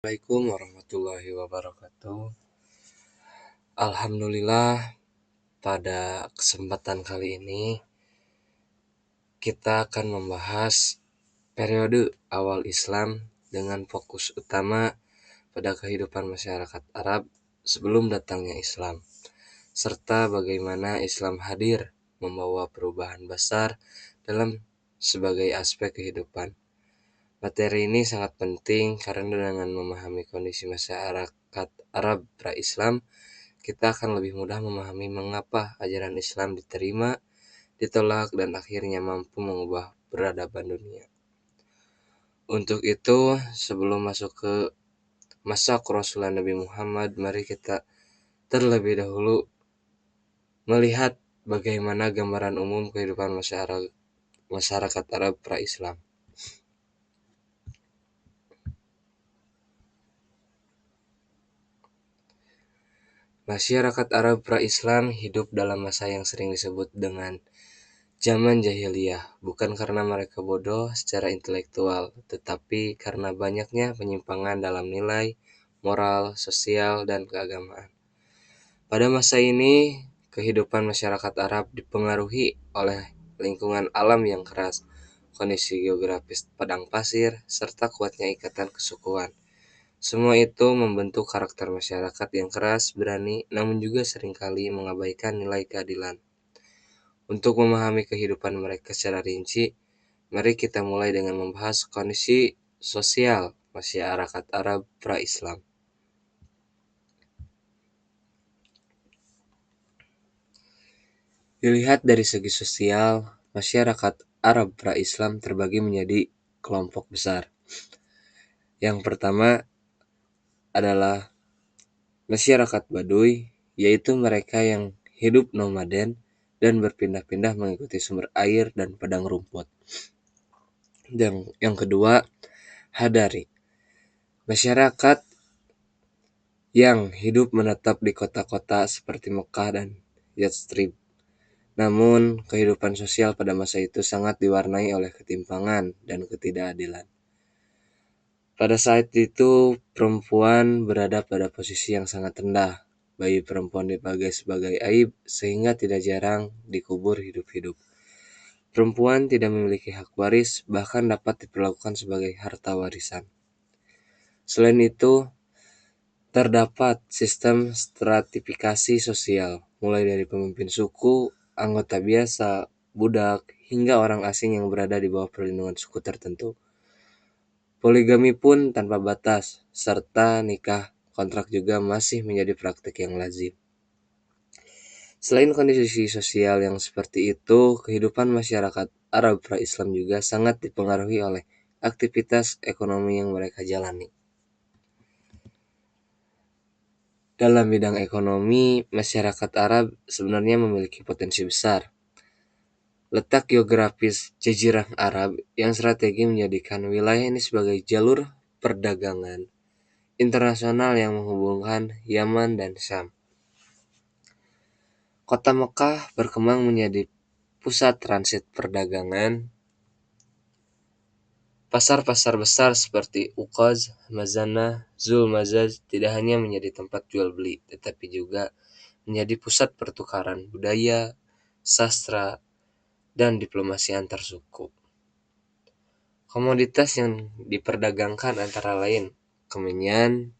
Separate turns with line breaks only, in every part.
Assalamualaikum warahmatullahi wabarakatuh. Alhamdulillah, pada kesempatan kali ini kita akan membahas periode awal Islam dengan fokus utama pada kehidupan masyarakat Arab sebelum datangnya Islam, serta bagaimana Islam hadir membawa perubahan besar dalam sebagai aspek kehidupan. Materi ini sangat penting karena dengan memahami kondisi masyarakat Arab pra-Islam, kita akan lebih mudah memahami mengapa ajaran Islam diterima, ditolak, dan akhirnya mampu mengubah peradaban dunia. Untuk itu, sebelum masuk ke masa kerasulan Nabi Muhammad, mari kita terlebih dahulu melihat bagaimana gambaran umum kehidupan masyarakat Arab pra-Islam. Masyarakat Arab pra-Islam hidup dalam masa yang sering disebut dengan zaman jahiliyah, bukan karena mereka bodoh secara intelektual, tetapi karena banyaknya penyimpangan dalam nilai, moral, sosial, dan keagamaan. Pada masa ini, kehidupan masyarakat Arab dipengaruhi oleh lingkungan alam yang keras, kondisi geografis padang pasir, serta kuatnya ikatan kesukuan. Semua itu membentuk karakter masyarakat yang keras, berani, namun juga seringkali mengabaikan nilai keadilan. Untuk memahami kehidupan mereka secara rinci, mari kita mulai dengan membahas kondisi sosial masyarakat Arab pra-Islam. Dilihat dari segi sosial, masyarakat Arab pra-Islam terbagi menjadi kelompok besar. Yang pertama adalah masyarakat Baduy, yaitu mereka yang hidup nomaden dan berpindah-pindah mengikuti sumber air dan padang rumput. Dan yang kedua, Hadari, masyarakat yang hidup menetap di kota-kota seperti Mekah dan Yatsrib. Namun, kehidupan sosial pada masa itu sangat diwarnai oleh ketimpangan dan ketidakadilan. Pada saat itu, perempuan berada pada posisi yang sangat rendah. Bayi perempuan dipakai sebagai aib sehingga tidak jarang dikubur hidup-hidup. Perempuan tidak memiliki hak waris, bahkan dapat diperlakukan sebagai harta warisan. Selain itu, terdapat sistem stratifikasi sosial, mulai dari pemimpin suku, anggota biasa, budak, hingga orang asing yang berada di bawah perlindungan suku tertentu. Poligami pun tanpa batas, serta nikah kontrak juga masih menjadi praktik yang lazim. Selain kondisi sosial yang seperti itu, kehidupan masyarakat Arab pra-Islam juga sangat dipengaruhi oleh aktivitas ekonomi yang mereka jalani. Dalam bidang ekonomi, masyarakat Arab sebenarnya memiliki potensi besar. Letak geografis Jazirah Arab yang strategi menjadikan wilayah ini sebagai jalur perdagangan internasional yang menghubungkan Yaman dan Syam. Kota Mekah berkembang menjadi pusat transit perdagangan. Pasar-pasar besar seperti Uqaz, Mazanah, Zulmazaz tidak hanya menjadi tempat jual beli, tetapi juga menjadi pusat pertukaran budaya, sastra, dan diplomasi antar suku. Komoditas yang diperdagangkan antara lain kemenyan,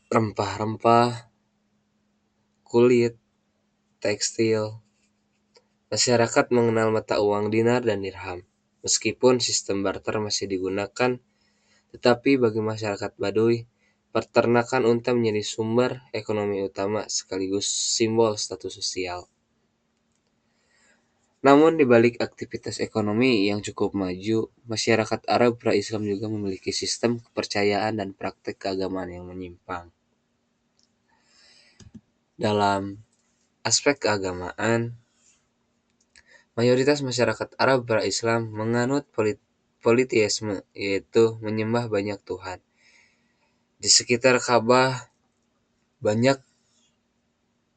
rempah-rempah, kulit, tekstil. Masyarakat mengenal mata uang dinar dan dirham. Meskipun sistem barter masih digunakan, tetapi bagi masyarakat Baduy, peternakan unta menjadi sumber ekonomi utama sekaligus simbol status sosial. Namun di balik aktivitas ekonomi yang cukup maju, masyarakat Arab pra-Islam juga memiliki sistem kepercayaan dan praktek keagamaan yang menyimpang. Dalam aspek keagamaan, mayoritas masyarakat Arab pra-Islam menganut politeisme, yaitu menyembah banyak Tuhan. Di sekitar Ka'bah banyak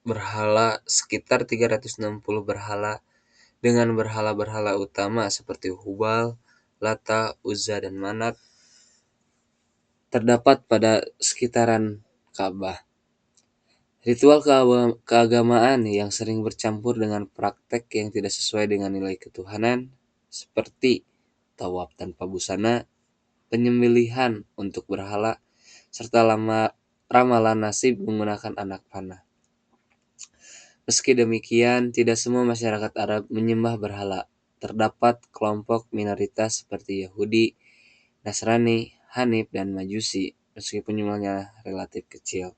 berhala, sekitar 360 berhala, dengan berhala-berhala utama seperti Hubal, Lata, Uzza, dan Manat terdapat pada sekitaran Ka'bah. Ritual keagamaan yang sering bercampur dengan praktek yang tidak sesuai dengan nilai ketuhanan, seperti tawaf tanpa busana, penyembelihan untuk berhala, serta ramalan nasib menggunakan anak panah. Meski demikian, tidak semua masyarakat Arab menyembah berhala. Terdapat kelompok minoritas seperti Yahudi, Nasrani, Hanif, dan Majusi, meskipun jumlahnya relatif kecil.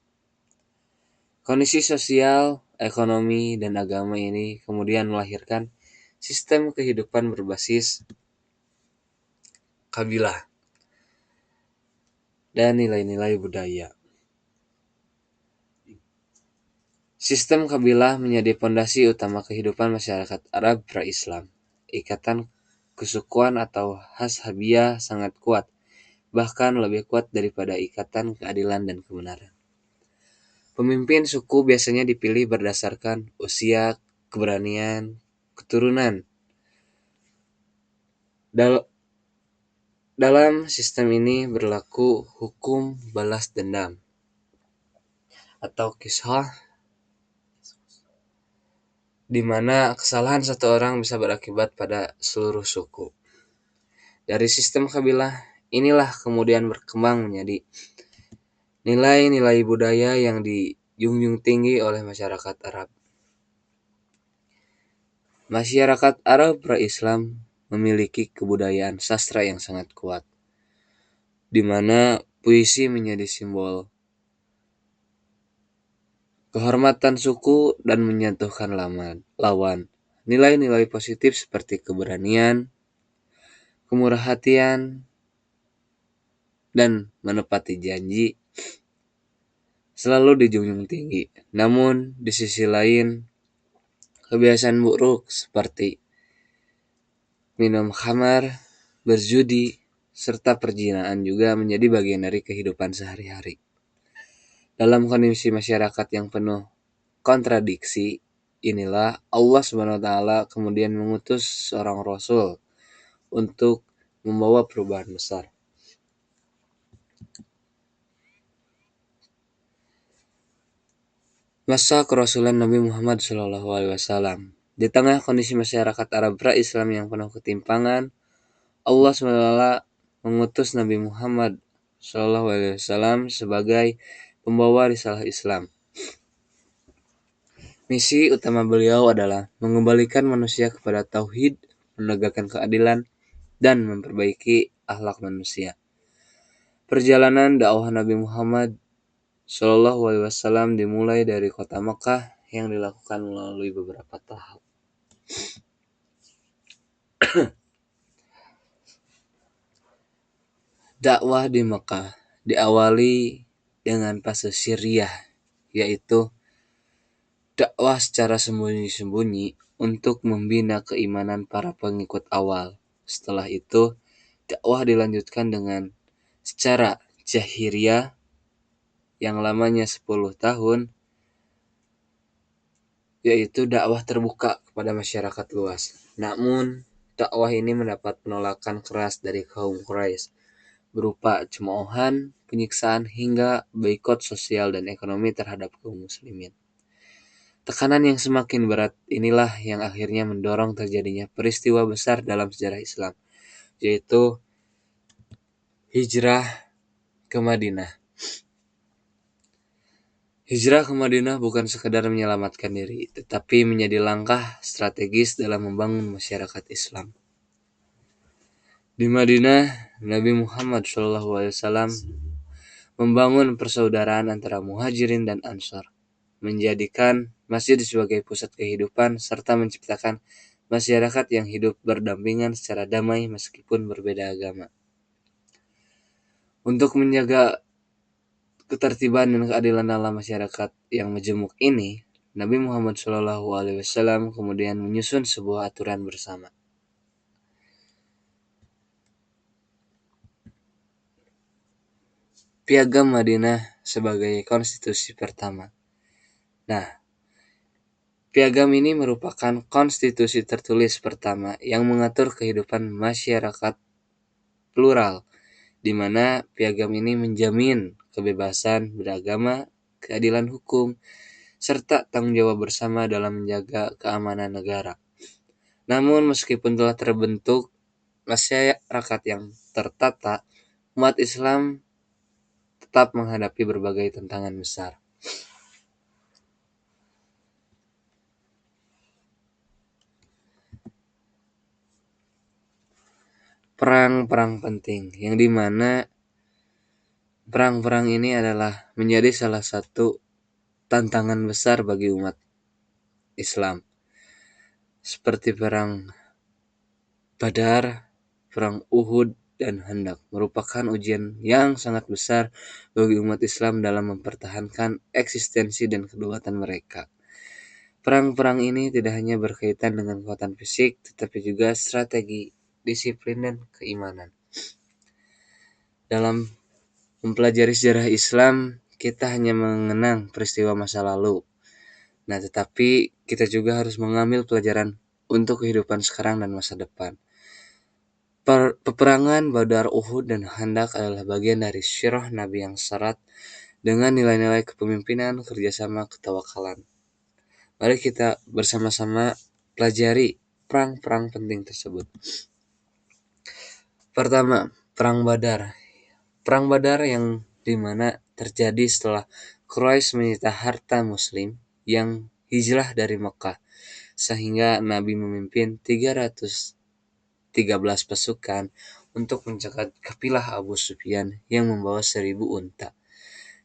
Kondisi sosial, ekonomi, dan agama ini kemudian melahirkan sistem kehidupan berbasis kabilah dan nilai-nilai budaya. Sistem kabilah menjadi pondasi utama kehidupan masyarakat Arab pra-Islam. Ikatan kesukuan atau hashabiyah sangat kuat, bahkan lebih kuat daripada ikatan keadilan dan kebenaran. Pemimpin suku biasanya dipilih berdasarkan usia, keberanian, keturunan. Dalam sistem ini berlaku hukum balas dendam atau qisas, di mana kesalahan satu orang bisa berakibat pada seluruh suku. Dari sistem kabilah inilah kemudian berkembang menjadi nilai-nilai budaya yang dijunjung tinggi oleh masyarakat Arab. Masyarakat Arab pra-Islam memiliki kebudayaan sastra yang sangat kuat, di mana puisi menjadi simbol kehormatan suku dan menyentuhkan lawan. Nilai-nilai positif seperti keberanian, kemurah hatian, dan menepati janji selalu dijunjung tinggi. Namun, di sisi lain, kebiasaan buruk seperti minum khamar, berjudi, serta perzinaan juga menjadi bagian dari kehidupan sehari-hari. Dalam kondisi masyarakat yang penuh kontradiksi, inilah Allah SWT kemudian mengutus seorang Rasul untuk membawa perubahan besar. Masa kerasulan Nabi Muhammad SAW. Di tengah kondisi masyarakat Arab pra-Islam yang penuh ketimpangan, Allah SWT mengutus Nabi Muhammad SAW sebagai pembawa risalah Islam. Misi utama beliau adalah mengembalikan manusia kepada tauhid, menegakkan keadilan, dan memperbaiki akhlak manusia. Perjalanan dakwah Nabi Muhammad SAW dimulai dari kota Mekah yang dilakukan melalui beberapa tahap. Dakwah di Mekah diawali dengan fase syiriah, yaitu dakwah secara sembunyi-sembunyi untuk membina keimanan para pengikut awal. Setelah itu, dakwah dilanjutkan dengan secara jahiriyah yang lamanya 10 tahun, yaitu dakwah terbuka kepada masyarakat luas. Namun, dakwah ini mendapat penolakan keras dari kaum Quraisy berupa cemoohan, penyiksaan, hingga boikot sosial dan ekonomi terhadap kaum muslimin. Tekanan yang semakin berat inilah yang akhirnya mendorong terjadinya peristiwa besar dalam sejarah Islam, yaitu hijrah ke Madinah. Hijrah ke Madinah bukan sekadar menyelamatkan diri, tetapi menjadi langkah strategis dalam membangun masyarakat Islam. Di Madinah, Nabi Muhammad SAW membangun persaudaraan antara Muhajirin dan Ansor, menjadikan masjid sebagai pusat kehidupan, serta menciptakan masyarakat yang hidup berdampingan secara damai meskipun berbeda agama. Untuk menjaga ketertiban dan keadilan dalam masyarakat yang majemuk ini, Nabi Muhammad SAW kemudian menyusun sebuah aturan bersama. Piagam Madinah sebagai konstitusi pertama. Nah, piagam ini merupakan konstitusi tertulis pertama yang mengatur kehidupan masyarakat plural, di mana piagam ini menjamin kebebasan beragama, keadilan hukum, serta tanggung jawab bersama dalam menjaga keamanan negara. Namun meskipun telah terbentuk masyarakat yang tertata, umat Islam tetap menghadapi berbagai tantangan besar. Perang-perang penting, yang dimana perang-perang ini adalah menjadi salah satu tantangan besar bagi umat Islam, seperti perang Badar, perang Uhud, dan Khandaq merupakan ujian yang sangat besar bagi umat Islam dalam mempertahankan eksistensi dan kedaulatan mereka. Perang-perang ini tidak hanya berkaitan dengan kekuatan fisik, tetapi juga strategi, disiplin, dan keimanan. Dalam mempelajari sejarah Islam, kita hanya mengenang peristiwa masa lalu. Nah, tetapi kita juga harus mengambil pelajaran untuk kehidupan sekarang dan masa depan. Peperangan Badar, Uhud, dan Khandaq adalah bagian dari sirah Nabi yang syarat dengan nilai-nilai kepemimpinan, kerjasama, ketawakalan. Mari kita bersama-sama pelajari perang-perang penting tersebut. Pertama, Perang Badar. Perang Badar yang dimana terjadi setelah Quraisy menyita harta Muslim yang hijrah dari Mekah, sehingga Nabi memimpin 313 pasukan untuk mencegat kafilah Abu Sufyan yang membawa 1000 unta.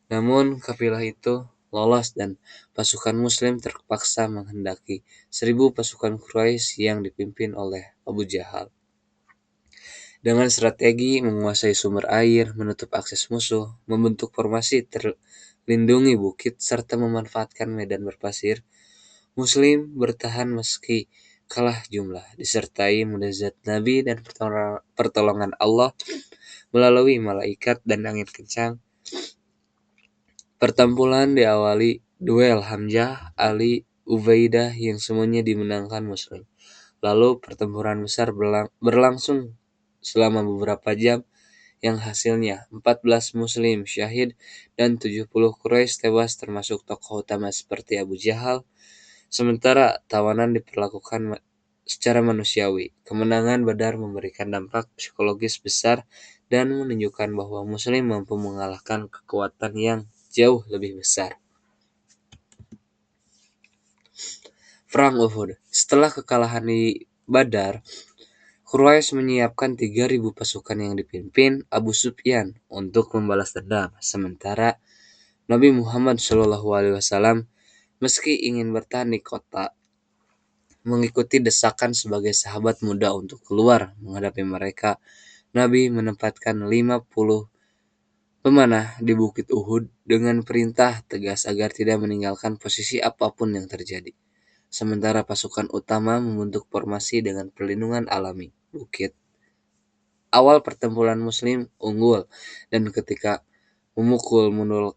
Namun kafilah itu lolos dan pasukan Muslim terpaksa menghendaki 1000 pasukan Quraisy yang dipimpin oleh Abu Jahal. Dengan strategi menguasai sumber air, menutup akses musuh, membentuk formasi terlindungi bukit, serta memanfaatkan medan berpasir, Muslim bertahan meski kalah jumlah, disertai mukjizat Nabi dan pertolongan Allah melalui malaikat dan angin kencang. Pertempuran diawali duel Hamzah, Ali, Ubaidah yang semuanya dimenangkan Muslim. Lalu pertempuran besar berlangsung selama beberapa jam yang hasilnya 14 Muslim syahid dan 70 Quraisy tewas termasuk tokoh utama seperti Abu Jahal. Sementara tawanan diperlakukan secara manusiawi. Kemenangan Badar memberikan dampak psikologis besar dan menunjukkan bahwa Muslim mampu mengalahkan kekuatan yang jauh lebih besar. Perang Uhud. Setelah kekalahan di Badar, Quraisy menyiapkan 3.000 pasukan yang dipimpin Abu Sufyan untuk membalas dendam. Sementara Nabi Muhammad SAW meski ingin bertahan di kota, mengikuti desakan sebagai sahabat muda untuk keluar menghadapi mereka, Nabi menempatkan 50 pemanah di Bukit Uhud dengan perintah tegas agar tidak meninggalkan posisi apapun yang terjadi. Sementara pasukan utama membentuk formasi dengan perlindungan alami bukit. Awal pertempuran Muslim unggul dan ketika memukul mundur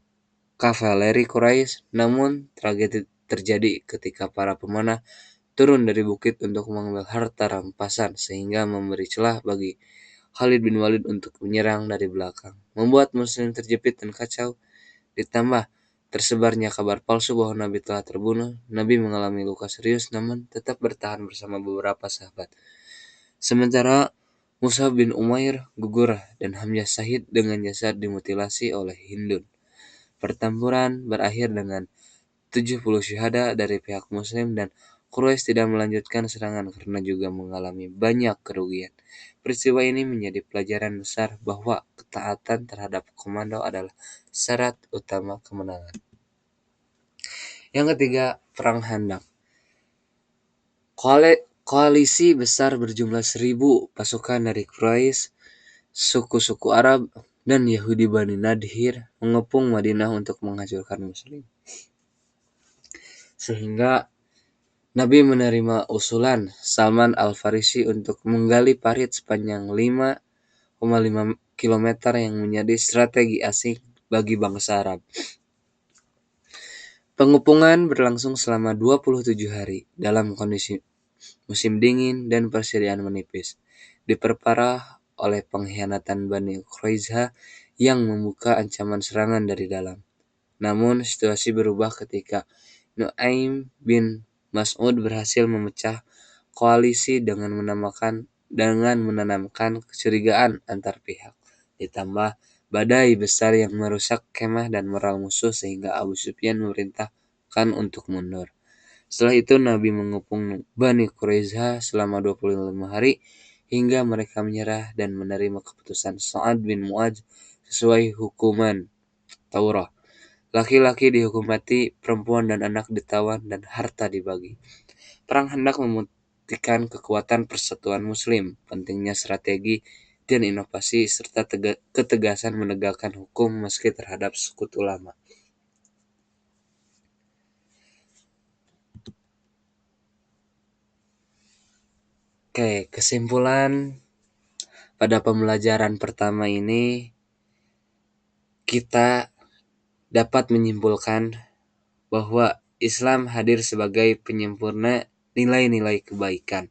kavaleri Quraisy, namun tragedi terjadi ketika para pemanah turun dari bukit untuk mengambil harta rampasan sehingga memberi celah bagi Khalid bin Walid untuk menyerang dari belakang, membuat Muslim terjepit dan kacau. Ditambah tersebarnya kabar palsu bahwa Nabi telah terbunuh, Nabi mengalami luka serius namun tetap bertahan bersama beberapa sahabat. Sementara Mus'ab bin Umair gugur dan Hamzah syahid dengan jasad dimutilasi oleh Hindun. Pertempuran berakhir dengan 70 syuhada dari pihak Muslim dan Quraisy tidak melanjutkan serangan karena juga mengalami banyak kerugian. Peristiwa ini menjadi pelajaran besar bahwa ketaatan terhadap komando adalah syarat utama kemenangan. Yang ketiga, Perang Khandaq. Koalisi besar berjumlah 1000 pasukan dari Quraisy, suku-suku Arab, dan Yahudi Bani Nadhir mengepung Madinah untuk menghancurkan Muslim. Sehingga Nabi menerima usulan Salman Al-Farisi untuk menggali parit sepanjang 5,5 km yang menjadi strategi asing bagi bangsa Arab. Pengepungan berlangsung selama 27 hari dalam kondisi musim dingin dan persediaan menipis, diperparah oleh pengkhianatan Bani Quraisyah yang membuka ancaman serangan dari dalam. Namun situasi berubah ketika Nu'aim bin Mas'ud berhasil memecah koalisi dengan menanamkan kecurigaan antar pihak. Ditambah badai besar yang merusak kemah dan moral musuh sehingga Abu Sufyan memerintahkan untuk mundur. Setelah itu Nabi mengepung Bani Quraisyah selama 25 hari hingga mereka menyerah dan menerima keputusan Sa'ad bin Mu'adz sesuai hukuman Taurat. Laki-laki dihukum mati, perempuan dan anak ditawan, dan harta dibagi. Perang hendak membuktikan kekuatan persatuan Muslim, pentingnya strategi dan inovasi, serta ketegasan menegakkan hukum meski terhadap sekutu lama. Oke, kesimpulan pada pembelajaran pertama ini kita dapat menyimpulkan bahwa Islam hadir sebagai penyempurna nilai-nilai kebaikan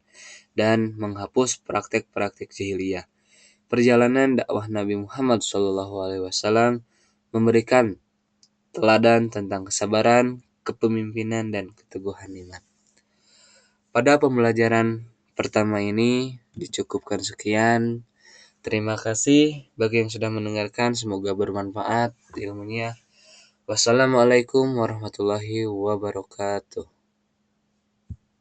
dan menghapus praktek-praktek jahiliyah. Perjalanan dakwah Nabi Muhammad SAW memberikan teladan tentang kesabaran, kepemimpinan, dan keteguhan iman. Pada pembelajaran pertama ini dicukupkan sekian. Terima kasih bagi yang sudah mendengarkan. Semoga bermanfaat ilmunya. Wassalamualaikum warahmatullahi wabarakatuh.